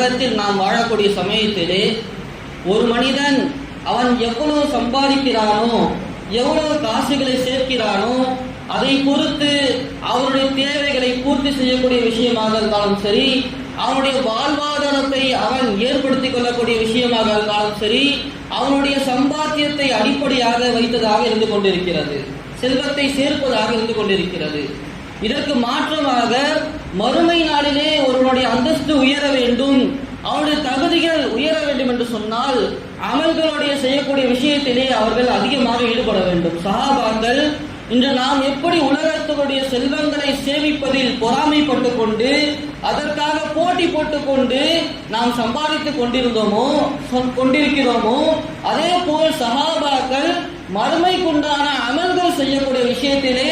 உலகத்தில் நாம் வாழக்கூடிய சமயத்திலே ஒரு மனிதன் அவன் எவ்வளவு சம்பாதிக்கிறானோ, எவ்வளவு காசுகளை சேர்க்கிறானோ, அதை பொறுத்து அவருடைய தேவைகளை பூர்த்தி செய்யக்கூடிய விஷயமாக இருந்தாலும் சரி, அவனுடைய வாழ்வாதாரத்தை அவன் ஏற்படுத்திக் கொள்ளக்கூடிய விஷயமாக இருந்தாலும் சரி, அவனுடைய சம்பாத்தியத்தை அடிப்படையாக வைத்ததாக இருந்து கொண்டிருக்கிறது, செல்வத்தை சேர்ப்பதாக இருந்து கொண்டிருக்கிறது. இதற்கு மாற்றமாக மறுமை நாளிலே ஒருவனுடைய அந்தஸ்து உயர வேண்டும், அவனுடைய தகுதிகள் உயர வேண்டும் என்று சொன்னால் அமல்களுடைய செய்யக்கூடிய விஷயத்திலே அவர்கள் அதிகமாக ஈடுபட வேண்டும். சஹாபாக்கள் இன்று நாம் எப்படி உலகத்தினுடைய செல்வங்களை சேமிப்பதில் பொறாமைப்பட்டு கொண்டு அதற்காக போட்டி போட்டுக்கொண்டு நாம் சம்பாதித்துக் கொண்டிருக்கிறோமோ, அதே போல் சஹாபாக்கள் மறுமைக்குண்டான அமல்கள் செய்யக்கூடிய விஷயத்திலே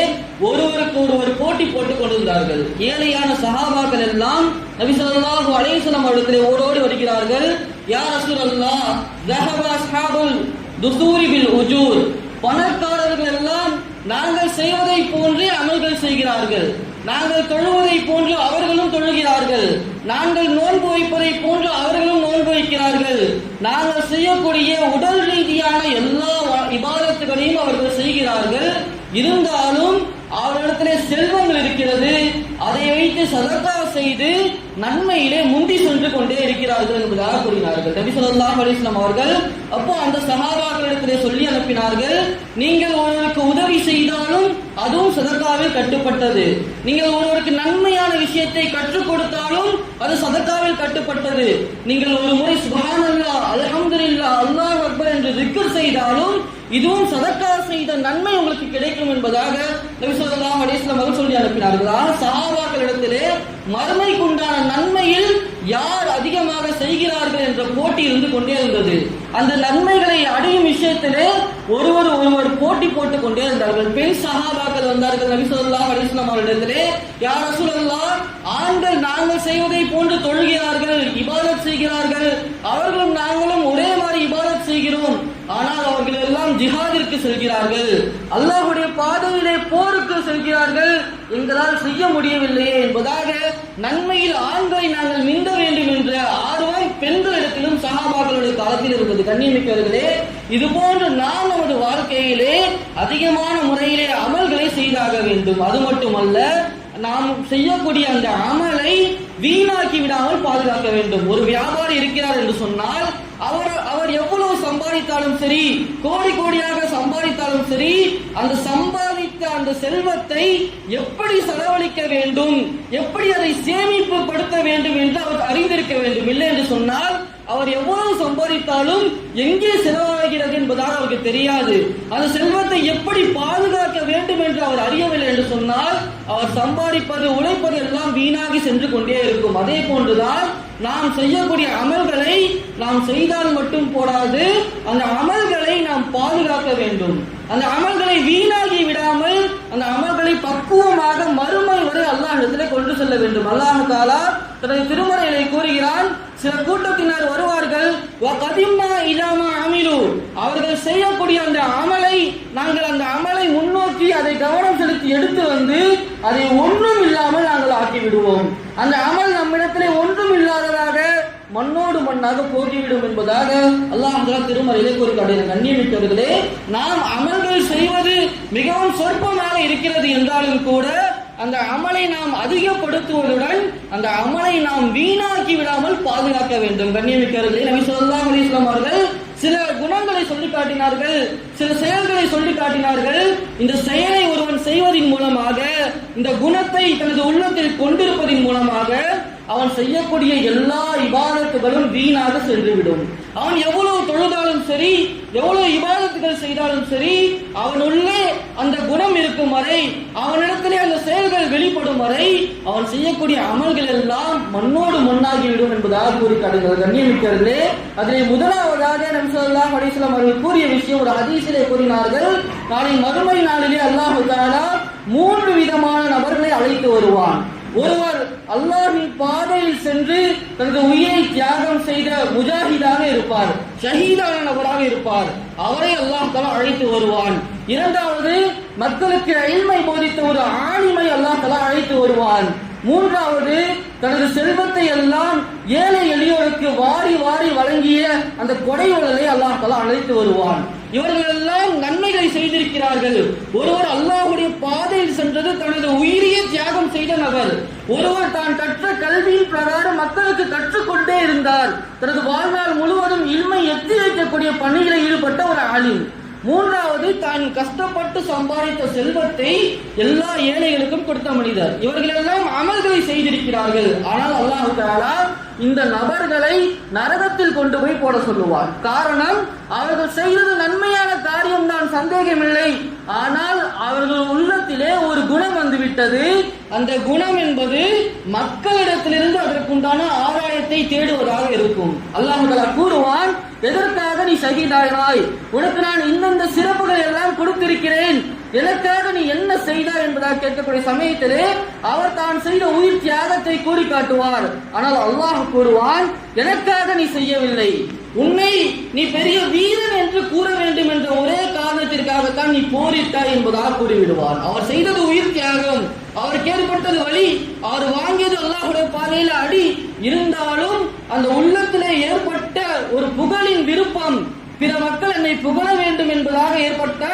ஒருவருக்கு ஒருவர் போட்டி போட்டுக் கொண்டிருந்தார்கள். ஏழையான சஹாபாக்கள் எல்லாம் நபி ஸல்லல்லாஹு அலைஹி வஸல்லம் அவர்களிடத்திலே ஓடோடி வருகிறார்கள். யா ரசூலல்லாஹ், ذهب أصحاب الدثور بالأجور, பணக்காரர்கள் எல்லாம் நாங்கள் செய்வதை போன்றே அமல்கள் செய்கிறார்கள், நாங்கள் தொழுவதை போன்று அவர்களும் தொழுகிறார்கள், நாங்கள் நோன்பு வைப்பதை போன்று அவர்களும் நோன்பு வைக்கிறார்கள், நாங்கள் செய்யக்கூடிய உடல் ரீதியான எல்லா இபாதத்துகளையும் அவர்கள் செய்கிறார்கள், இருந்தாலும் அவரிடத்திலே செல்வங்கள் இருக்கிறது, அதை வைத்து சதகா செய்து நன்மையிலே முந்தி சென்று கொண்டே இருக்கிறார்கள் என்பதாக கூறினார்கள். நபி ஸல்லல்லாஹு அலைஹி வஸல்லம் அவர்கள் அப்போ அந்த சஹாபாக்களிடத்திலே சொல்லி அனுப்பினார்கள், நீங்கள் ஒருவருக்கு உதவி செய்தாலும் அதுவும் சதகாவில் கட்டுப்பட்டது, நீங்கள் ஒருவருக்கு நன்மையான விஷயத்தை கற்றுக் கொடுத்தாலும் அது சதகாவில் கட்டுப்பட்டது, நீங்கள் ஒரு முறை சுப்ஹானல்லாஹ், அல்ஹம்துலில்லாஹ், அல்லாஹ் அக்பர் என்று திக்ர் செய்தாலும் இதுவும் சதகா செய்த நன்மை உங்களுக்கு கிடைக்கும் என்பதாக நபி ஸல்லல்லாஹு அலைஹி வஸல்லம் அவர்கள் சொல்லி அனுப்பினார்கள். சஹாபாக்களிடத்திலே மறுமைக்குண்டான நன்மையில் யார் அதிகமாக செய்கிறார்கள் என்ற போட்டி இருந்து கொண்டே இருந்தது. அந்த நன்மைகளை அடையும் விஷயத்திலே ஒருவர் போட்டி போட்டுக் கொண்டே இருந்தார்கள். பெண் சஹாபாக்கள் வந்தார்கள் நபி ஸல்லல்லாஹு அலைஹி வஸல்லம் அவர்களிடத்திலே, யா ரசூலல்லாஹ், ஆண்கள் நாங்கள் செய்வதை போன்று தொழுகிறார்கள், இபாதத் செய்கிறார்கள், அவர்களும் நாங்களும் ஒரே மாதிரி இபாதத் செய்கிறோம், ஆனால் அவர்கள் எல்லாம் ஜிஹாதிற்கு செல்கிறார்கள், அல்லாஹ்வுடைய பாதையிலே போருக்கு செல்கிறார்கள், எங்களால் செய்ய முடியவில்லையே என்பதாக நன்மையில் ஆண்களை நாங்கள் மிந்த வேண்டும் என்ற ஆர்வம் பெண்களிடத்திலும் சஹாபாக்களுடைய காலத்தில் இருந்தது. கண்ணியமிக்கவர்களே, இது போன்று நாம் நமது வாழ்க்கையிலே அதிகமான முறையிலே அமல்களை செய்தாக வேண்டும். அது மட்டுமல்ல, நாம் செய்யக்கூடிய அந்த அமலை வீணாக்கி விடாமல் பாதுகாக்க வேண்டும். ஒரு வியாபாரி இருக்கிறார் என்று சொன்னால் அவர் எவ்வளவு சம்பாதித்தாலும் சரி, கோடி கோடியாக சம்பாதித்தாலும் சரி, அந்த சம்பாதித்த அந்த செல்வத்தை எப்படி செலவழிக்க வேண்டும், எப்படி அதை சேமிப்பு படுத்த வேண்டும் என்று அவர் அறிந்திருக்க வேண்டும். இல்லை என்று சொன்னால் அவர் எவ்வளவு சம்பாதித்தாலும் எங்கே செலவாகிறது என்பதாக அவருக்கு தெரியாது. அந்த செல்வத்தை எப்படி பாதுகாக்க வேண்டும் என்று அவர் அறியவில்லை என்று சொன்னால் அவர் சம்பாதிப்பது, உழைப்பது எல்லாம் வீணாகி சென்று கொண்டே இருக்கும். அதே போன்றுதான் நாம் செய்யக்கூடிய அமல்களை நாம் செய்தால் மட்டும் போடாது, அந்த அமல்களை நாம் பாதுகாக்க வேண்டும். அந்த அமல்களை வீணாகி விடாமல் அந்த அமல்களை பக்குவமாக மறுமை வரை அல்லாஹ்விடத்திலே கொண்டு செல்ல வேண்டும். அல்லாஹ் தஆலா தனது திருமறையிலே கூறுகிறான், சில கூட்டத்தினர் வருவார்கள், அவர்கள் செய்யக்கூடிய அந்த அமலை நாங்கள் அந்த அமலை முன்னோக்கி அதை கவனம் செலுத்தி எடுத்து வந்து அதை ஒன்றும் இல்லாமல் நாங்கள் ஆக்கி விடுவோம். அந்த அமல் நம்மிடத்திலே ஒன்றும் இல்லாததாக மண்ணோடு மண்ணாக போகிவிடும் என்பதாக அல்லாஹ் திருமறையிலே கூறுகிறார். கண்ணியமிக்கவர்களே, நாம் அமல்கள் செய்வது மிகவும் சொற்பமாக இருக்கிறது என்றாலும் கூட அந்த அமலை நாம் அதிகப்படுத்துவதுடன் அந்த அமலை நாம் வீணாக்கி விடாமல் பாதுகாக்க வேண்டும். கண்ணியமிக்கவர்களே, நபி ஸல்லல்லாஹு அலைஹி வஸல்லம் அவர்கள் சில குணங்களை சொல்லி காட்டினார்கள், சில செயல்களை சொல்லி காட்டினார்கள். இந்த செயலை ஒருவன் செய்வதன் மூலமாக, இந்த குணத்தை தனது உள்ளத்தில் கொண்டிருப்பதன் மூலமாக அவன் செய்யக்கூடிய எல்லா இபாதத்துகளும் வீணாக சென்றுவிடும். அவன் எவ்வளவு தொழுதாலும் சரி, எவ்வளவு இபாதத்துகள் செய்தாலும் சரி, அவனுள்ளே அந்த குணம் இருக்கும் வரை, அவனிடத்திலே அந்த செயல்கள் வெளிப்படும் வரை அவன் செய்யக்கூடிய அமல்கள் எல்லாம் மண்ணோடு மண்ணாகிவிடும் என்பதாக கூறி காட்டுகிறது. கண்ணியமிக்கவர்களே, அதிலே முதலாவதாக நபி ஸல்லல்லாஹு அலைஹி வஸல்லம் அவர்கள் கூறிய விஷயம் ஒரு ஹதீஸிலே கூறினார்கள், நாளை மறுமை நாளிலே அல்லாஹ் தஆலா 3 விதமான நபர்களை அழைத்து வருவான். ஒருவர் அல்லாஹ்வின் பாதையில் சென்று தனது உயிரை தியாகம் செய்த முஜாஹிதாக இருப்பார், ஷஹீதான நபராக இருப்பார், அவரை அல்லாஹ் தஆலா அழைத்து வருவான். இரண்டாவது, மக்களுக்கு இல்மை போதித்த ஒரு ஆலிமை அல்லாஹ் தஆலா அழைத்து வருவான். மூன்றாவது, தனது செல்வத்தை எல்லாம் ஏழை எளியோருக்கு வாரி வாரி வழங்கிய அந்த கொடைவள்ளலை அல்லாஹ் தஆலா அழைத்து வருவான். இவர்கள் எல்லாம் நன்மைகளை செய்திருக்கிறார்கள். ஒருவர் அல்லாஹ்வுடைய பாதையில் சென்றது தனது உயிரியை தியாகம் செய்த நபர். ஒருவர் தான் கற்ற கல்வியின் பிரகாரம் மக்களுக்கு கற்றுக்கொண்டே இருந்தார். தனது வாழ்நாள் முழுவதும் இல்மை எத்தி வைக்கக்கூடிய பணிகளில் ஈடுபட்ட ஒரு ஆலிம். மூன்றாவது தான் கஷ்டப்பட்டு சம்பாதித்த செல்வத்தை எல்லா ஏழைகளுக்கும் கொடுத்த மனிதர். இவர்கள் எல்லாம் அமல்களை செய்திருக்கிறார்கள். ஆனால் அல்லாஹ் தஆலா இந்த நபர்களை நரகத்தில் கொண்டு போய் போட சொல்லுவார். காரணம், அவர்கள் செய்தது நன்மையான காரியம் தான், சந்தேகமில்லை. ஆனால் அவர்கள் உள்ளத்திலே ஒரு குணம் வந்துவிட்டது. அந்த குணம் என்பது மக்களிடத்திலிருந்து அதற்குண்டான ஆதாயத்தை தேடுவதாக இருக்கும். அல்லாஹ் தஆலா கூறுவான், எதற்காக நீ ஷஹீதானாய்? உனக்கு நான் இந்தந்த சிறப்புகள் எல்லாம் கொடுத்திருக்கிறேன், எனக்காக நீ என்ன செய்தாய் என்பதாக கேட்கக்கூடிய சமயத்திலே அவர் தான் செய்த உயிர் தியாகத்தை கூறி காட்டுவார். ஆனால் அல்லாஹ் கூறுவான், எனக்காக நீ செய்யவில்லை, உன்னை நீ பெரிய வீரன் என்று கூற வேண்டும் என்ற ஒரே காரணத்திற்காகத்தான் நீ போரிட்டாய் என்பதாக கூறிவிடுவார். அவர் செய்தது உயிர் தியாகம், அவருக்கு ஏற்பட்டது வலி, அவர் வாங்கியது அல்லாஹ்வுடைய பாதையில அடி. இருந்தாலும் அந்த உள்ளத்திலே ஏற்பட்ட ஒரு புகழின் விருப்பம், பிற மக்கள் என்னை புகழ வேண்டும் என்பதாக ஏற்பட்ட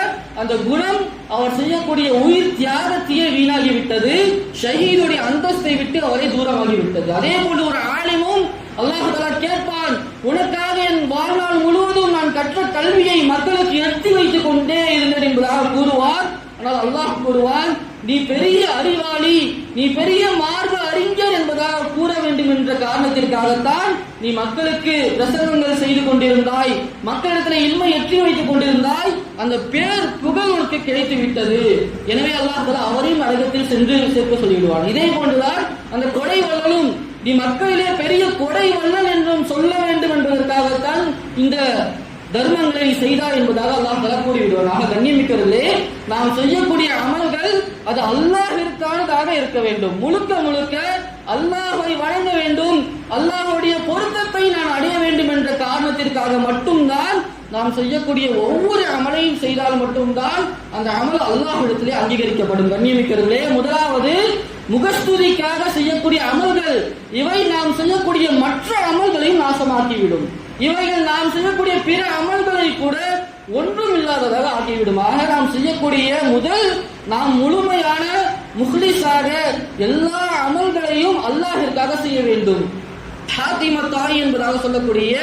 அந்த குணம் அவர் செய்யக்கூடிய உயிர் தியாகத்தையே வீணாகிவிட்டது. ஷஹீதுடைய அந்தஸ்தை விட்டு அவரை தூரமாகிவிட்டது. அதே போன்று ஒரு ஆலிமும் அல்லாஹ் தஆலா கேட்பான், உனக்காக என் வாழ்நாள் முழுவதும் நான் கற்ற கல்வியை மக்களுக்கு எட்டி வைத்துக் கொண்டே இருந்தேன் என்பதாக கூறுவார். ஆனால் அல்லாஹ் கூறுவான், நீ பெரிய அறிவாளி, நீ பெரிய மார்க்க அறிஞர் என்பதாக கூற வேண்டும் என்ற காரணத்திற்காகத்தான் நீ மக்களுக்கு பிரசங்கங்கள் செய்து கொண்டிருந்தாய், மக்களிடத்தில் இல்மை எட்டி வைத்துக் கொண்டிருந்தாய், அந்த பேர் புகழ் உனக்கு கிடைத்து விட்டது. எனவே அல்லாஹ் தஆலா அவரையும் நரகத்தில் சென்று சேர்க்க சொல்லிவிடுவான். இதே போன்றுதான் அந்த கொடை வள்ளலும், நீ மக்களிலே பெரிய கொடை வள்ளல் என்றும் சொல்ல வேண்டும் என்பதற்காகத்தான் இந்த தர்மங்களை செய்தார் என்பதாக அல்லாஹ் தஆலா கூறிவிடுவார். கண்ணியமிக்கவர்களே, நாம் செய்யக்கூடிய அமல்கள் அது அல்லாஹ்விற்கானதாக இருக்க வேண்டும். முழுக்க முழுக்க அல்லாஹ்வை வணங்க வேண்டும், அல்லாஹ்வுடைய பொருத்தத்தை நான் அடைய வேண்டும் என்ற காரணத்திற்காக மட்டும்தான் நாம் செய்யக்கூடிய ஒவ்வொரு அமலையும் செய்தால் மட்டும்தான் அந்த அமல் அல்லாஹ்விடத்திலே அங்கீகரிக்கப்படும். கண்ணியமிக்கவர்களே, முதலாவது முகஸ்துதிக்காக செய்யக்கூடிய அமல்கள், இவை நாம் செய்யக்கூடிய மற்ற அமல்களையும் நாசமாக்கிவிடும். இவைகள் நாம் செய்யக்கூடிய பிற அமல்களை கூட ஒன்றும் இல்லாததாக ஆகிவிடும். ஆக நாம் செய்யக்கூடிய முதல், நாம் முழுமையான முஹ்லிஸாக எல்லா அமல்களையும் அல்லாஹ்விற்காக செய்ய வேண்டும். ஹாத்திமா தாய் என்பதாக சொல்லக்கூடிய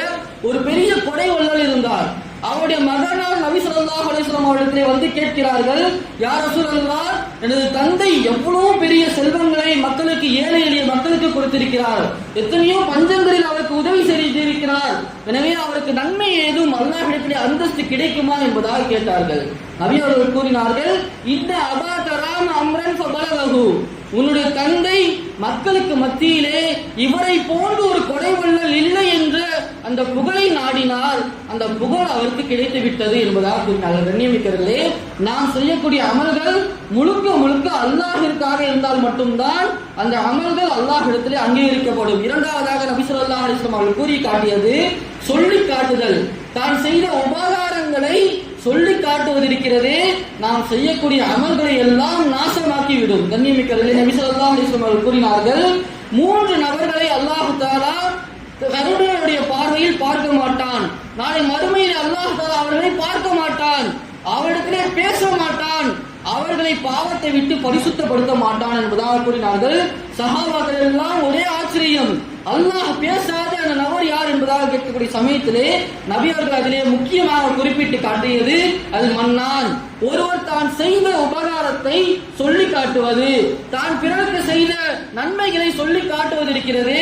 ஒரு பெரிய கொடை வள்ளல் இருந்தார். அவருடைய மகனார் நபி ஸல்லல்லாஹு அலைஹி வஸல்லம் அவர்களிடத்திலே வந்து கேட்கிறார்கள், யா ரசூலல்லாஹ், எனது தந்தை எவ்வளவு பெரிய செல்வங்களை மக்களுக்கு, ஏழை எளிய மக்களுக்கு கொடுத்திருக்கிறார், எத்தனையோ பஞ்சங்களில் அவருக்கு உதவி செய்திருக்கிறார், எனவே அவருக்கு நன்மை ஏதும் அல்லாஹ்விடத்திலே அந்தஸ்து கிடைக்குமா என்பதாக கேட்டார்கள். நபி அவர்கள் கூறினார்கள், இந்த அபாதராம் அம்ரன் ஃபபலகஹு, உன்னுடைய தந்தை மக்களுக்கு மத்தியிலே இவரை போன்று ஒரு கொடை வள்ளல் இல்லை என்று அந்த புகழை நாடினார், அந்த புகழ் அவருக்கு கிடைத்து விட்டது என்பதாக கூறினார்கள். கண்ணியமிக்கவர்களே, நாம் செய்யக்கூடிய அமல்கள் முழுக்க முழுக்க அல்லாஹ்விற்காக இருந்தால் மட்டும்தான் அந்த அமல்கள் அல்லாஹ்விடத்திலே அங்கீகரிக்கப்படும். இரண்டாவதாக நபி ஸல்லல்லாஹு அலைஹி வஸல்லம் அவர்கள் கூறி காட்டியது சொல்லி காட்டுதல். தான் செய்த உபகாரங்களை சொல்லி காட்டுவது இருக்கிறதே, நாம் செய்யக்கூடிய அமல்களை எல்லாம் நாசமாக்கிவிடும். கண்ணியமிக்கவர்களே, நபி ஸல்லல்லாஹு அலைஹி வஸல்லம் அவர்கள் கூறினார்கள், 3 நபர்களை அல்லாஹ் தஆலா கருணையுடைய பார்வையில் பார்க்க மாட்டான். நாளை மறுமையில் அல்லாஹ் தஆலா அவர்களை பார்க்க மாட்டான், அவரிடத்திலே பேச மாட்டான், அவர்களை பாவத்தை விட்டு பரிசுத்தப்படுத்த மாட்டான் என்பதாக கூறினார்கள். சஹாபாக்கள் எல்லாம் ஒரே ஆச்சரியம், அல்லாஹ் பேசாத அந்த நபர் யார் என்பதாக கேட்கக்கூடிய சமயத்திலே நபி அவர்கள் அதிலே முக்கியமாக குறிப்பிட்டு காட்டியது அது மன்னான். ஒருவர் தான் செய்த உபகாரத்தை சொல்லி காட்டுவது, தான் பிறருக்கு செய்த நன்மைகளை சொல்லி காட்டுவது இருக்கிறது,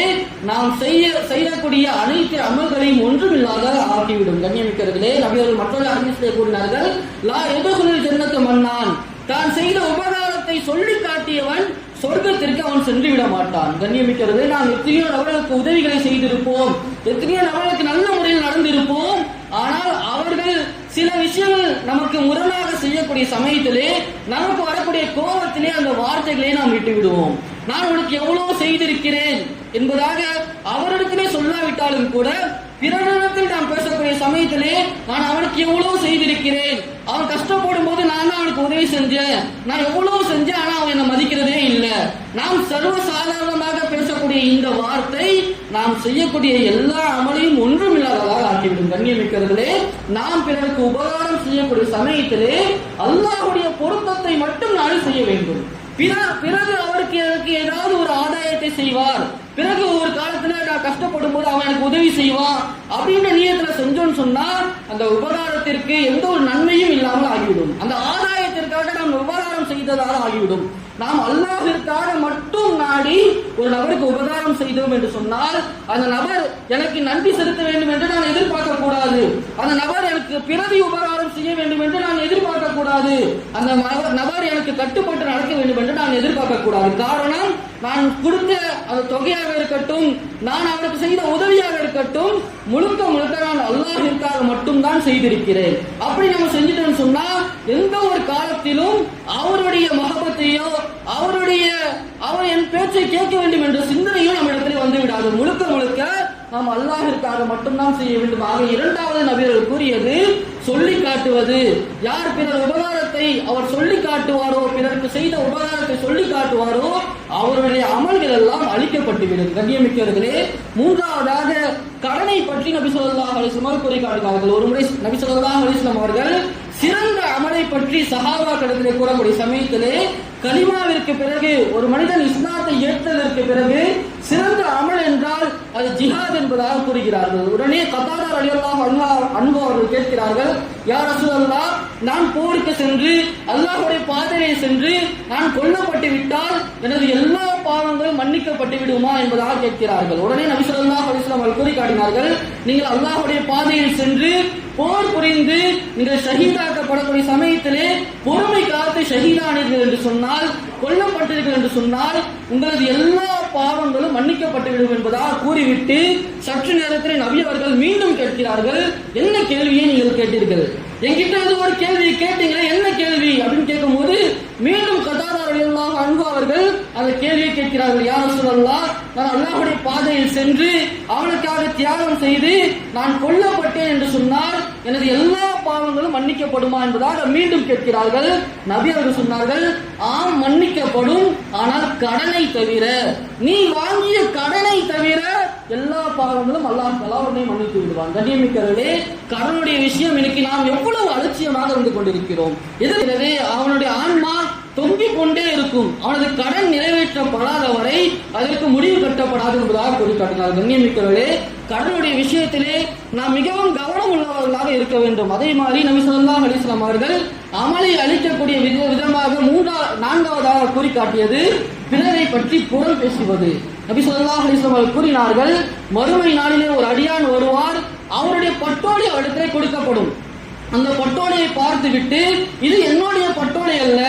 நாம் செய்யக்கூடிய அனைத்து அமல்களையும் ஒன்றுமில்லாத ஆக்கிவிடும். கண்ணியமிக்கவர்களே, நபி அவர்கள் மற்றொரு ஹதீஸிலே கூறினார்கள், லா யதுகுலுல் ஜன்னத்து மன்னான், தான் செய்த உபகாரத்தை சொல்லி காட்டியவன் சொர்க்கத்திற்கு அவன் சென்று விட மாட்டான். கண்ணியமிக்கிறது, நாம் எத்தனையோ நபர்களுக்கு உதவிகளை செய்திருப்போம், எத்தனையோ நபர்களுக்கு நல்ல முறையில் நடந்திருப்போம், ஆனால் அவர்கள் சில விஷயங்கள் நமக்கு முரணாக செய்யக்கூடிய சமயத்திலே நமக்கு வரக்கூடிய கோபத்திலே அந்த வார்த்தைகளை நாம் விட்டு விடுவோம். நான் உனக்கு எவ்வளவு செய்திருக்கிறேன் என்பதாக அவரிடத்திலே சொல்லாவிட்டாலும் கூட பிறரிடத்தில் நாம் நான் பேசக்கூடிய சமயத்திலே நான் அவனுக்கு எவ்வளவு செய்திருக்கிறேன், அவன் கஷ்டப்படும் போது நான் தான் அவனுக்கு உதவி செஞ்சேன், நான் எவ்வளவு செஞ்சேன், ஆனா அவன் என்னை மதிக்கிறதே இல்லை. நாம் சர்வ சாதாரணமாக பேசக்கூடிய இந்த வார்த்தை நாம் செய்யக்கூடிய எல்லா அமலையும் ஒன்றுமில்லாததாக ஆக்கிவிடும். கண்ணியமிக்கிறதுலே, நாம் பிறருக்கு உபகாரம் செய்யக்கூடிய சமயத்திலே அல்லாஹ்வுடைய பொருத்தத்தை மட்டும் நான் செய்ய வேண்டும். பிறகு அவருக்கு ஏதாவது ஒரு ஆதாயத்தை செய்வார், பிறகு ஒரு காலத்துல நான் கஷ்டப்படும் போது அவன் எனக்கு உதவி செய்வான் அப்படின்ற நீயத்துல செஞ்சோன்னு சொன்னா அந்த உபகாரத்திற்கு எந்த ஒரு நன்மையும் இல்லாமல் ஆகிவிடும். அந்த ஆதாயத்திற்காக நாம் உபகாரம் செய்ததாக ஆகிவிடும். நாம் அல்லாஹ்விற்காக மட்டும் நாடி ஒரு நபருக்கு உபகாரம் செய்தோம் என்று சொன்னால் அந்த நபர் எனக்கு நன்றி செலுத்த வேண்டும் என்று நான் எதிர்பார்க்க கூடாது, அந்த நபர் எனக்கு பிறவி உபகாரம் செய்ய வேண்டும் என்று நான் எதிர்பார்க்க கூடாது, அந்த நபர் எனக்கு கட்டுப்பட்டு நடக்க வேண்டும் என்று நான் எதிர்பார்க்க கூடாது. காரணம், நான் கொடுத்த அந்த தொகையாக இருக்கட்டும், நான் அவருக்கு செய்த உதவியாக இருக்கட்டும், முழுக்க முழுக்க நான் அல்லாஹ்விற்காக மட்டும் தான் செய்திருக்கிறேன். அப்படி நம்ம செஞ்சுட்டோம்னு சொன்னா எந்த ஒரு காலத்திலும் அவருடைய மஹபத்தையோ அவர் என் பேச்சை கேட்க வேண்டும் என்ற சிந்தனையும் நம்ம இடத்துல வந்து விடாது. முழுக்க முழுக்க நாம் அல்லாஹ்விற்காக மட்டும்தான் செய்ய வேண்டும். ஆக இரண்டாவது நபிகள் கூறியது சொல்லி காட்டுவது. யார் பிறர் உபகாரத்தை அவர் சொல்லி காட்டுவாரோ, பிறருக்கு செய்த உபகாரத்தை சொல்லி காட்டுவாரோ அவருடைய அமல்கள் எல்லாம் அழிக்கப்பட்டுவிடும். கண்ணியமிக்கவர்களே, மூன்றாவதாக கடனை பற்றி நபி ஸல்லல்லாஹு அலைஹி வஸல்லம் கூறி காட்டுகிறார்கள். ஒரு முறை நபி ஸல்லல்லாஹு அலைஹி வஸல்லம் அவர்கள் சிறந்த அமலை பற்றி சஹாபாக்களிடத்திலே கூறக்கூடிய சமயத்திலே கலிமாவிற்கு பிறகு ஒரு மனிதன் இஸ்லாத்தை ஏற்றதற்கு பிறகு சிறந்த அமல் என்றால் அது ஜிஹாத் என்பதாக கூறுகிறார்கள். உடனே கத்தாதா ரலியல்லாஹு அன்ஹு அவர்கள் கேட்கிறார்கள், யா ரசூலல்லாஹ், நான் போருக்கு சென்று அல்லாஹ்வுடைய பாதையிலே சென்று நான் கொல்லப்பட்டு விட்டால் எனது எல்லா பாவங்களும் மன்னிக்கப்பட்டு விடுமா என்பதாக கேட்கிறார்கள். உடனே நபி ஸல்லல்லாஹு அலைஹி வஸல்லம் அவர்கள் கூறி காட்டினார்கள், நீங்கள் அல்லாஹ்வுடைய பாதையில் சென்று போர் புரிந்து நீங்கள் ஷஹீதாக்கப்படக்கூடிய சமயத்திலே பொறுமை காத்து ஷஹீதானீர்கள் என்று சொன்னால், கொல்லப்பட்டீர்கள் என்று சொன்னால் உங்களது எல்லா பாவங்களும் மன்னிக்கப்பட்டுவிடும் என்பதாக கூறிவிட்டு சற்று நேரத்தில் நபி அவர்கள் மீண்டும் கேட்கிறார்கள், என்ன கேள்வியை நீங்கள் கேட்டீர்கள், என்கிட்ட ஒரு கேள்வி கேட்டீங்களே, என்ன கேள்வி அப்படின்னு கேட்கும் போது மீண்டும் கதாதா ரலியல்லாஹு அன்ஹு அவர்கள் அந்த கேள்வியை கேட்கிறார்கள், யா ரசூலல்லாஹ், நான் அல்லாஹ்வுடைய பாதையில் சென்று அவனுக்காக தியாகம் செய்து நான் கொல்லப்பட்டேன் என்று சொன்னால் எனது எல்லா பாவங்களும் மன்னிக்கப்படுமா என்பதாக மீண்டும் கேட்கிறார்கள். நபி அவர்கள் சொன்னார்கள், ஆம் மன்னிக்கப்படும், ஆனால் கடனை தவிர, நீ வாங்கிய கடனை தவிர எல்லா பாவங்களும் அல்லாஹ் தஆலா உன்னை மன்னித்து விடுவான். கண்ணியமிக்கவர்களே, கடனுடைய விஷயம் இன்னைக்கு நாம் எவ்வளவு அலட்சியமாக இருந்து கொண்டிருக்கிறோம். எனவே அவனுடைய ஆன்மா தொங்கிக் கொண்டே இருக்கும், அவனது கடன் நிறைவேற்றப்படாத வரை அதற்கு முடிவு கட்டப்படாது என்பதாக கூறி காட்டினார். கண்ணியமிக்கவர்களே, கடனுடைய விஷயத்திலே நாம் மிகவும் கவனம் உள்ளவர்களாக இருக்க வேண்டும். அதே மாதிரி நபி ஸல்லல்லாஹு அலைஹி வஸல்லம் அவர்கள் அமலை அளிக்கக்கூடிய விதமாக நான்காவதாக கூறி காட்டியது பிறரை பற்றி புறம் பேசுவது. நபி ஸல்லல்லாஹு அலைஹி வஸல்லம் அவர்கள் கூறினார்கள், மறுமை நாளிலே ஒரு அடியான் வருவார், அவருடைய பட்டோலை அவரிடத்திலே கொடுக்கப்படும். அந்த பட்டோலையை பார்த்துவிட்டு, இது என்னுடைய பட்டோலை அல்ல,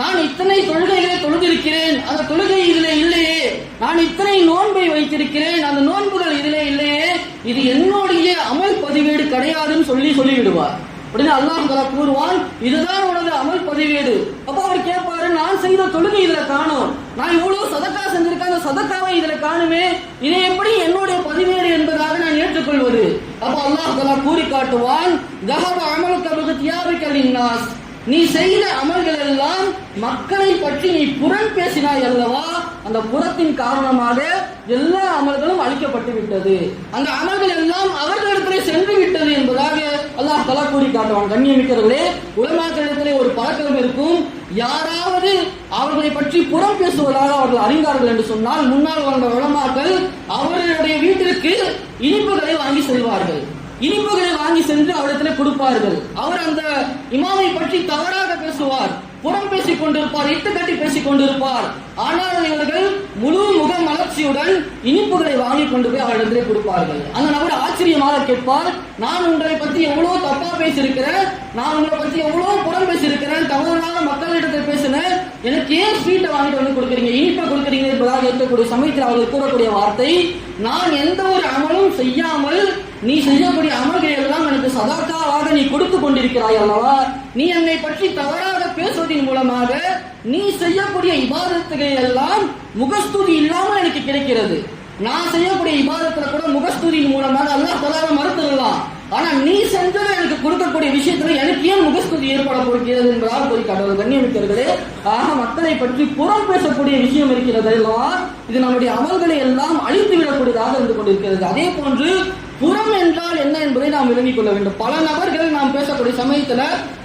நான் இத்தனை தொழுகைகளை தொழுதிருக்கிறேன், அந்த தொழுகை இதிலே இல்லையே, நான் இத்தனை நோன்பை வைத்திருக்கிறேன், அந்த நோன்புகள் இதிலே இல்லையே, இது என்னுடைய அமல் பதிவேடு கிடையாதுன்னு சொல்லிவிடுவார். உடனே அல்லாஹ் தஆலா கூறுவான், இதுதான் உனது அமல் பதிவேடு. அப்ப அவர் கேட்பாரு, நான் செய்த தொழுகை இதுல காணும், நான் இவ்வளவு சதக்கா செஞ்சிருக்கேன், அந்த சதக்காவை இதுல காணுமே, இதை எப்படி என்னுடைய பதிவேடு என்பதாக நான் ஏற்றுக்கொள்வது? அப்ப அல்லாஹ் தஆலா கூறி காட்டுவான், தஹப அமலுக பிதியாபிக லின்னாஸ், நீ செய்த அமல்கள் எல்லாம் மக்களை பற்றி நீ புறம் பேசினாய் அல்லவா, அந்த புறத்தின் காரணமாக எல்லா அமல்களும் அழிக்கப்பட்டு விட்டது, அந்த அமல்கள் எல்லாம் அவர்களிடத்திலே சென்று விட்டது என்பதாக அல்லாஹ் தஆலா கூறி காட்டுவான். கண்ணியமிக்கவர்களே, உலமாக்களிடத்திலே ஒரு பழக்கம் இருக்கும், யாராவது அவர்களை பற்றி புறம் பேசுவதாக அவர்கள் அறிந்தார்கள் என்று சொன்னால் முன்னால் வந்த உலமாக்கள் அவர்களுடைய வீட்டிற்கு இனிப்புகளை வாங்கி செல்வார்கள். இனிப்புகளை வாங்கி சென்று அவரிடத்தில் கொடுப்பார்கள். அவர் அந்த இமாமை பற்றி தவறாக பேசுவார், புறம் பேசிக் கொண்டிருப்பார், இட்டு கட்டி பேசிக் கொண்டிருப்பார். ஆனால் இவர்கள் முழு முக மலர்ச்சியுடன் இனிப்புகளை வாங்கி கொண்டு போய் அவரிடத்திலே கொடுப்பார்கள். அந்த நபர் ஆச்சரியமாக கேட்பார், நான் உங்களை பற்றி எவ்வளவு தப்பா பேசியிருக்கிறேன், நான் உங்களை பற்றி எவ்வளவு புறம் பேசியிருக்கிறேன், தவறாக மக்களிடத்தில் பேசினேன், எனக்கு ஏன் ஸ்வீட்டை வாங்கிட்டு வந்து கொடுக்குறீங்க, இனிப்பை கொடுக்குறீங்க என்பதாக இருக்கக்கூடிய சமயத்தில் அவர்கள் கூறக்கூடிய வார்த்தை, நான் எந்த ஒரு அமலும் செய்யாமல் நீ செய்யக்கூடிய அமல்கள் எல்லாம் எனக்கு சதாக்காவாக நீ கொடுத்து கொண்டிருக்கிறாய் அல்லவா, நீ என்னை பற்றி தவறாக பேசுவதன் மூலமாக நீ செய்யக்கூடிய இபாதத்துகள் எல்லாம் முகஸ்துதி இல்லாமல் எனக்கு கிடைக்கிறது. நான் செய்யக்கூடிய இபாதத்துல கூட முகஸ்துதியின் மூலமாக அல்லாஹ் தஆலா மறுத்துடலாம், ஆனா நீ செஞ்சதை எனக்கு கொடுக்கக்கூடிய விஷயத்துல எனக்கு ஏன் முகஸ்துதி ஏற்பட போகிறது என்பதால் போய் கடவுள் கண்ணியமிக்கவர்களே. ஆக மக்களை பற்றி புறம் பேசக்கூடிய விஷயம் இருக்கிறது அல்லவா, இது நம்முடைய அமல்களை எல்லாம் அழித்து விடக்கூடியதாக இருந்து கொண்டிருக்கிறது. அதே போன்று புறம் என்றால் என்ன என்பதை நாம் விளங்கிக் கொள்ள வேண்டும். பல நபர்கள் நாம் பேசக்கூடிய சமயத்துல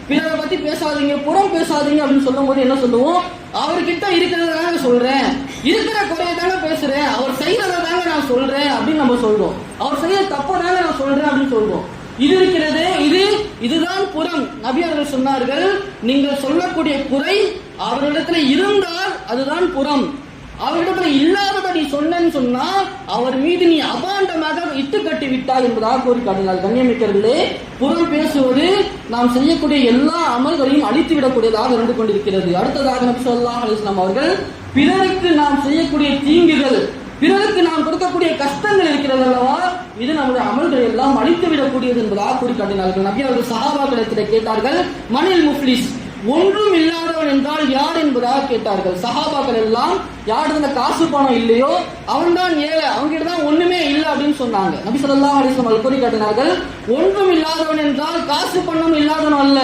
பிறரை பத்தி பேசாதீங்க, புறம் பேசாதீங்க அப்படின்னு சொல்லும் போது என்ன சொல்லுவோம், அவர்கிட்ட இருக்கிறத தாங்க சொல்றேன், இருக்கிற குறைய தாங்க பேசுறேன், அவர் செய்யறத தாங்க நான் சொல்றேன் அப்படின்னு நம்ம சொல்றோம். அவர் செய்ய தப்ப தாங்க நான் சொல்றேன் அப்படின்னு சொல்றோம். இது இருக்கிறதே, இதுதான் புறம். நபி அவர்கள் சொன்னார்கள், நீங்கள் சொல்லக்கூடிய குறை அவரிடத்துல இருந்தால் அதுதான் புறம், அவரிடத்துல இல்லாததை நீ சொன்னேன்னு சொன்னா அவர் மீது நீ அபாண்டமாக இட்டு கட்டி விட்டாய் என்பதாக கூறி காட்டினார். கண்ணியமிக்கவர்களே, புறம் பேசுவது நாம் செய்யக்கூடிய எல்லா அமல்களையும் அழித்து விடக்கூடியதாக இருந்து கொண்டிருக்கிறது. அடுத்ததாக நபி ஸல்லல்லாஹு அலைஹி வஸல்லம் அவர்கள் பிறருக்கு நாம் செய்யக்கூடிய தீங்குகள், பிறருக்கு நாம் கொடுக்கக்கூடிய கஷ்டங்கள் இருக்கிறது அல்லவா, இது நம்முடைய அமல்களை எல்லாம் அழித்து விடக்கூடியது என்பதாக கூறி காட்டினார்கள். நபி அவர்கள் சஹாபாக்களிடத்தில் கேட்டார்கள், மனில் முஃப்லிஸ், ஒன்றும் இல்லாதவன் என்றால் யார் என்பதாக கேட்டார்கள். சஹாபாக்கள் எல்லாம் யாருக்கு காசு பணம் இல்லையோ அவன் தான் ஏழை, அவங்ககிட்ட தான் ஒண்ணுமே இல்லை அப்படின்னு சொன்னாங்க. நபி ஸல்லல்லாஹு அலைஹி வஸல்லம் கூறி காட்டினார்கள், ஒன்றும் இல்லாதவன் என்றால் காசு பணம் இல்லாதவன் அல்ல,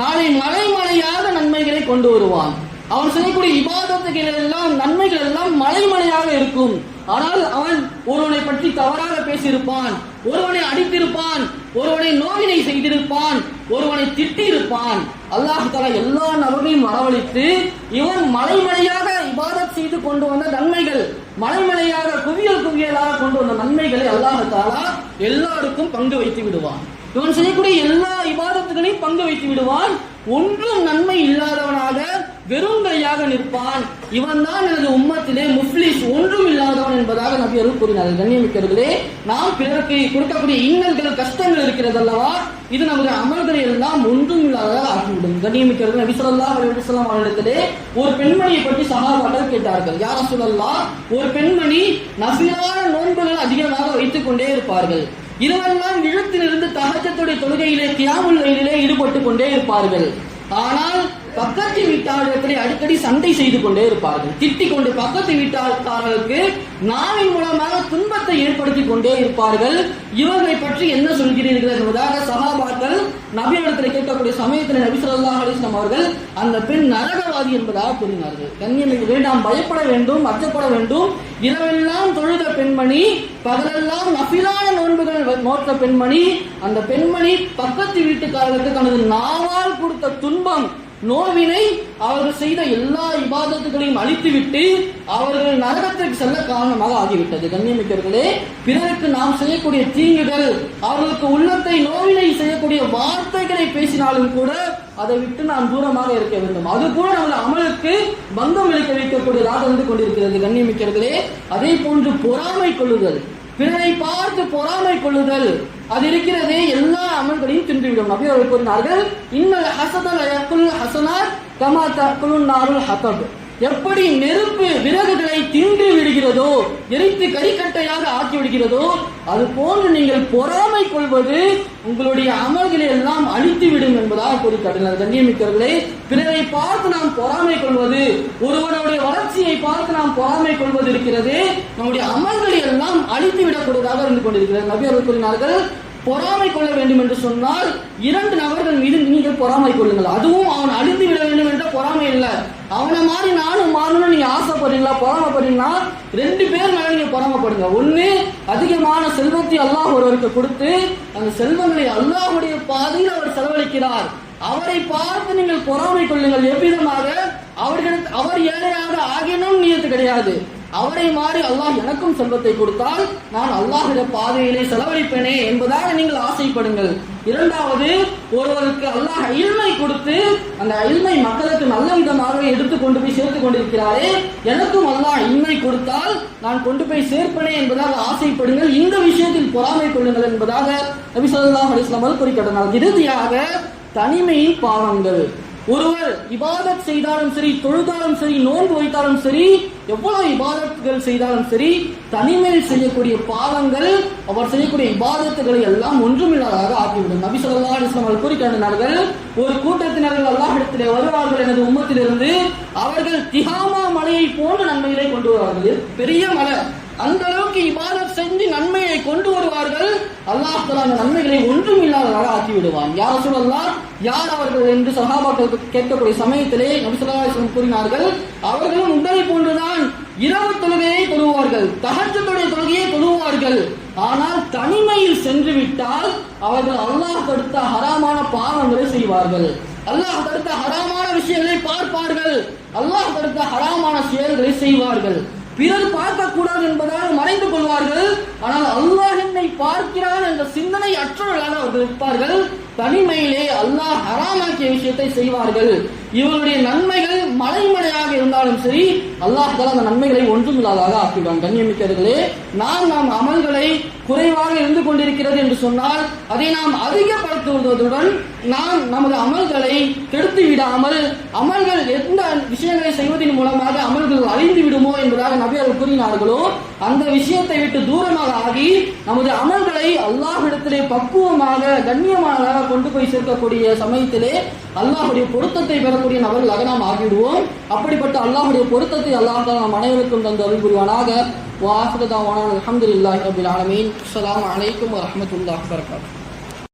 நாளை மலைமலையாக நன்மைகளை கொண்டு வருவான். அவன் செய்யக்கூடிய இபாதத்துகள் எல்லாம் நன்மைகள் எல்லாம் மலைமலையாக இருக்கும். ஆனால் அவன் ஒருவனை பற்றி தவறாக பேசியிருப்பான், ஒருவனை அடித்திருப்பான், ஒருவனை நோயினை செய்திருப்பான், ஒருவனை திட்டியிருப்பான். அல்லாஹ் தஆலா எல்லா நபர்களையும் வரவழைத்து இவன் மலைமலையாக இபாதத் செய்து கொண்டு வந்த நன்மைகள், மலைமலையாக குவியல் குவியலாக கொண்டு வந்த நன்மைகளை அல்லாஹ் தஆலா எல்லாருக்கும் பங்கு வைத்து விடுவான். இவன் செய்யக்கூடிய எல்லா இபாதத்துகளையும் பங்கு வைத்து விடுவான். ஒன்றும் நன்மை இல்லாதவனாக வெறும் கையாக நிற்பான். இவன் தான் எனது உம்மத்திலே முஃப்லிஸ், ஒன்றும் இல்லாதவன் என்பதாக நபி அவர்கள் கூறினார்கள். கண்ணியமிக்கவர்களே, நாம் பிறருக்கு கொடுக்கக்கூடிய இன்னல்கள், கஷ்டங்கள் இருக்கிறது அல்லவா, இது நம்முடைய அமல்களை எல்லாம் ஒன்றும் இல்லாததாக ஆக்கிவிடும். கண்ணியமிக்கவர்கள், நபி ஸல்லல்லாஹு அலைஹி வஸல்லம் அவர்களிடத்திலே ஒரு பெண்மணியை பற்றி சஹாபாக்கள் கேட்டார்கள். யா ரசூலல்லாஹ், ஒரு பெண்மணி நஃபிலான நோன்புகள் அதிகமாக வைத்துக் கொண்டே இருப்பார்கள், இரவெல்லாம் விழுத்திலிருந்து தஹஜ்ஜுடைய தொழுகையிலே கியாமுல் லைலிலே ஈடுபட்டு கொண்டே இருப்பார்கள். ஆனால் பக்கத்து வீட்டாளர்களை அடிக்கடி சண்டை செய்து கொண்டே இருப்பார்கள், திட்டிக் கொண்டு பக்கத்து வீட்டாளர்களுக்கு நாவின் மூலமாக துன்பத்தை ஏற்படுத்தி கொண்டே இருப்பார்கள். இவர்களை பற்றி என்ன சொல்கிறீர்கள் என்பதாக சஹாபாக்கள் நபி இடத்தில் கேட்கக்கூடிய சமயத்தில் நபி ஸல்லல்லாஹு அலைஹி வஸல்லம் அவர்கள் அந்த பெண் நரகவாதி என்பதாக கூறினார்கள். கண்ணியமிக்கவர்களே, நாம் பயப்பட வேண்டும், அச்சப்பட வேண்டும். இரவெல்லாம் தொழுத பெண்மணி, பகலெல்லாம் நஃபிலான நோன்புகள் நோற்ற பெண்மணி, அந்த பெண்மணி பக்கத்து வீட்டுக்காரர்களுக்கு தனது நாவால் கொடுத்த துன்பம், நோவினை, அவர்கள் செய்த எல்லா இபாதத்துகளையும் அழித்துவிட்டு அவர்கள் நரகத்திற்கு செல்ல காரணமாக ஆகிவிட்டது. கண்ணியமிக்கவர்களே, பிறருக்கு நாம் செய்யக்கூடிய தீங்குகள், அவர்களுக்கு உள்ளத்தை நோவினை செய்யக்கூடிய வார்த்தைகளை பேசினாலும் கூட அதை விட்டு நாம் தூரமாக இருக்க வேண்டும். அது கூட நம்முடைய அமலுக்கு பங்கம் விளைக்க வைக்கக்கூடியதாக இருந்து கொண்டிருக்கிறது. கண்ணியமிக்கவர்களே, அதே போன்று பொறாமை கொள்ளுதல், பிறரை பார்த்து பொறாமை கொள்ளுதல், அது இருக்கிறதே எல்லா அமல்களையும் தின்றுவிடும். நபி அவர்கள் கூறினார்கள், இன்னல் ஹஸத லா யகுல் ஹஸனாத் கமா தகுலுன் நாருல் ஹதப், எப்படி நெருப்பு விறகுகளை தின்று விடுகிறதோ, எரித்து கரிக்கட்டையாக ஆக்கி விடுகிறதோ, அது போன்று நீங்கள் பொறாமை கொள்வது உங்களுடைய அமல்களை எல்லாம் அழித்து விடும் என்பதாக கூறி காட்டினார். கண்ணியமிக்கவர்களே, பிறரை பார்த்து நாம் பொறாமை கொள்வது, ஒருவனுடைய வளர்ச்சியை பார்த்து நாம் பொறாமை கொள்வது இருக்கிறது, நம்முடைய அமல்களை எல்லாம் அழித்து விடக்கூடியதாக இருந்து கொண்டிருக்கிறது. நபி அவர்கள் கூறினார்கள், பொறாமை கொள்ள வேண்டும் என்று சொன்னால் இரண்டு நபர்கள் மீது நீங்கள் பொறாமை கொள்ளுங்கள். அதுவும் அவன் அழித்து விட வேண்டும் என்ற பொறாமை இல்லை, அவனை மாதிரி நானும் மாறணும்னு நீங்க ஆசைப்படுறீங்களா, பொறாமைப்படுறீங்கன்னா ரெண்டு பேர் மேல நீங்க பொறாமைப்படுங்க. ஒண்ணு, அதிகமான செல்வத்தை அல்லாஹ் ஒருவருக்கு கொடுத்து அந்த செல்வங்களை அல்லாஹ்வுடைய பாதையில் அவர் செலவழிக்கிறார், அவரை பார்த்து நீங்கள் பொறாமை கொள்ளுங்கள். எவ்விதமாக, அவர் ஏழையாக ஆகினும் நியத்து கிடையாது, அவரை மாறி அல்லாஹ் எனக்கும் செல்வத்தை கொடுத்தால் நான் அல்லாஹ்வுடைய பாதையிலே செலவழிப்பேனே என்பதாக நீங்கள் ஆசைப்படுங்கள். இரண்டாவது, ஒருவருக்கு அல்லாஹ் இல்மை கொடுத்து அந்த இல்மை மக்களுக்கு நல்ல விதமாக எடுத்து கொண்டு போய் சேர்த்து கொண்டிருக்கிறாரே, எனக்கும் அல்லாஹ் இல்மை கொடுத்தால் நான் கொண்டு போய் சேர்ப்பனே என்பதாக ஆசைப்படுங்கள். இந்த விஷயத்தில் பொறாமை கொள்ளுங்கள் என்பதாக நபி ஸல்லல்லாஹு அலைஹி வஸல்லம் குறிப்பிட்டனர். இறுதியாக, தனிமையின் பாவங்கள். ஒருவர் இபாதத் செய்தாலும் சரி, தொழுதாலும் சரி, நோன்பு வைத்தாலும் சரி, எவ்வளவு இபாதத்துகள் செய்தாலும் சரி, தனிமையில் செய்யக்கூடிய பாவங்கள், அவர் செய்யக்கூடிய இபாதத்துகளை எல்லாம் ஒன்றுமில்லாததாக ஆக்கிவிடும். நபி ஸல்லல்லாஹு அலைஹி வஸல்லம் கூறி காட்டினார்கள், ஒரு கூட்டத்தினர்கள் அல்லாஹ்விடத்திலே வருவார்கள் எனது உம்மத்திலிருந்து, அவர்கள் திஹாமா மலையை போன்ற நன்மைகளை கொண்டு வருவார்கள். பெரிய மலை, அந்த அளவுக்கு இபாதத் செஞ்சு நன்மையை கொண்டு வருவார்கள். அல்லாஹ் தஆலா அந்த நன்மைகளை ஒன்றும் இல்லாததாக ஆக்கி விடுவான். யா ரசூலல்லாஹ், யார் அவர்கள் என்று சஹாபாக்கள் கேட்கக்கூடிய சமயத்திலே நபி ஸல்லல்லாஹு அலைஹி வஸல்லம் கூறினார்கள், அவர்களும் உங்களை போன்றுதான் இரவு தொழுகையை தொழுவார்கள், தஹஜ்ஜுடைய தொழுகையை தொழுவார்கள். ஆனால் தனிமையில் சென்று விட்டால் அவர்கள் அல்லாஹ் தடுத்த ஹராமான பாவங்களை செய்வார்கள், அல்லாஹ் தடுத்த ஹராமான விஷயங்களை பார்ப்பார்கள், அல்லாஹ் தடுத்த ஹராமான செயல்களை செய்வார்கள். பிறர் பார்க்கக்கூடாது என்பதால் மறைந்து கொள்வார்கள். ஆனால் அல்லாஹ் என்னை பார்க்கிறான் என்ற சிந்தனை அற்றவர்களாக அவர்கள் இருப்பார்கள். தனிமையிலே அல்லாஹ் ஹராமாக்கிய விஷயத்தை செய்வார்கள். இவருடைய நன்மைகள் மலைமலையாக இருந்தாலும் சரி, அல்லாஹ் தஆலா அந்த நன்மைகளை ஒன்றுமில்லாதாக ஆக்கிவிடுவான். கண்ணியமிக்கவர்களே, நாம் அமல்களை குறைவாக இருந்து கொண்டிருக்கிறது என்று சொன்னால் அதை நாம் அதிகப்படுத்துவதுடன் நாம் நமது அமல்களை கெடுத்து விடாமல், அமல்கள் எந்த விஷயங்களை செய்வதன் மூலமாக அமல்கள் அழிந்து விடுமோ என்பதாக நபி அவர்கள் கூறினார்களோ அந்த விஷயத்தை விட்டு தூரமாக ஆகி நமது அமல்களை அல்லாஹ்விடத்திலே பக்குவமாக கண்ணியமானதாக கொண்டு போய் சேர்க்கக்கூடிய சமயத்திலே அல்லாஹ்வுடைய பொருத்தத்தை பெறக்கூடிய நபர்களாக நாம் ஆகிவிடுவோம். அப்படிப்பட்ட அல்லாஹ்வுடைய பொருத்தத்தை அல்லாஹ் நம் அனைவருக்கும் தந்து அருள் புரிவானாக. வஆஹிரு தஅவானா அல்ஹம்துலில்லாஹி ரப்பில் ஆலமீன். அஸ்ஸலாமு அலைக்கும் வரஹ்மத்துல்லாஹி வபரகாத்துஹு.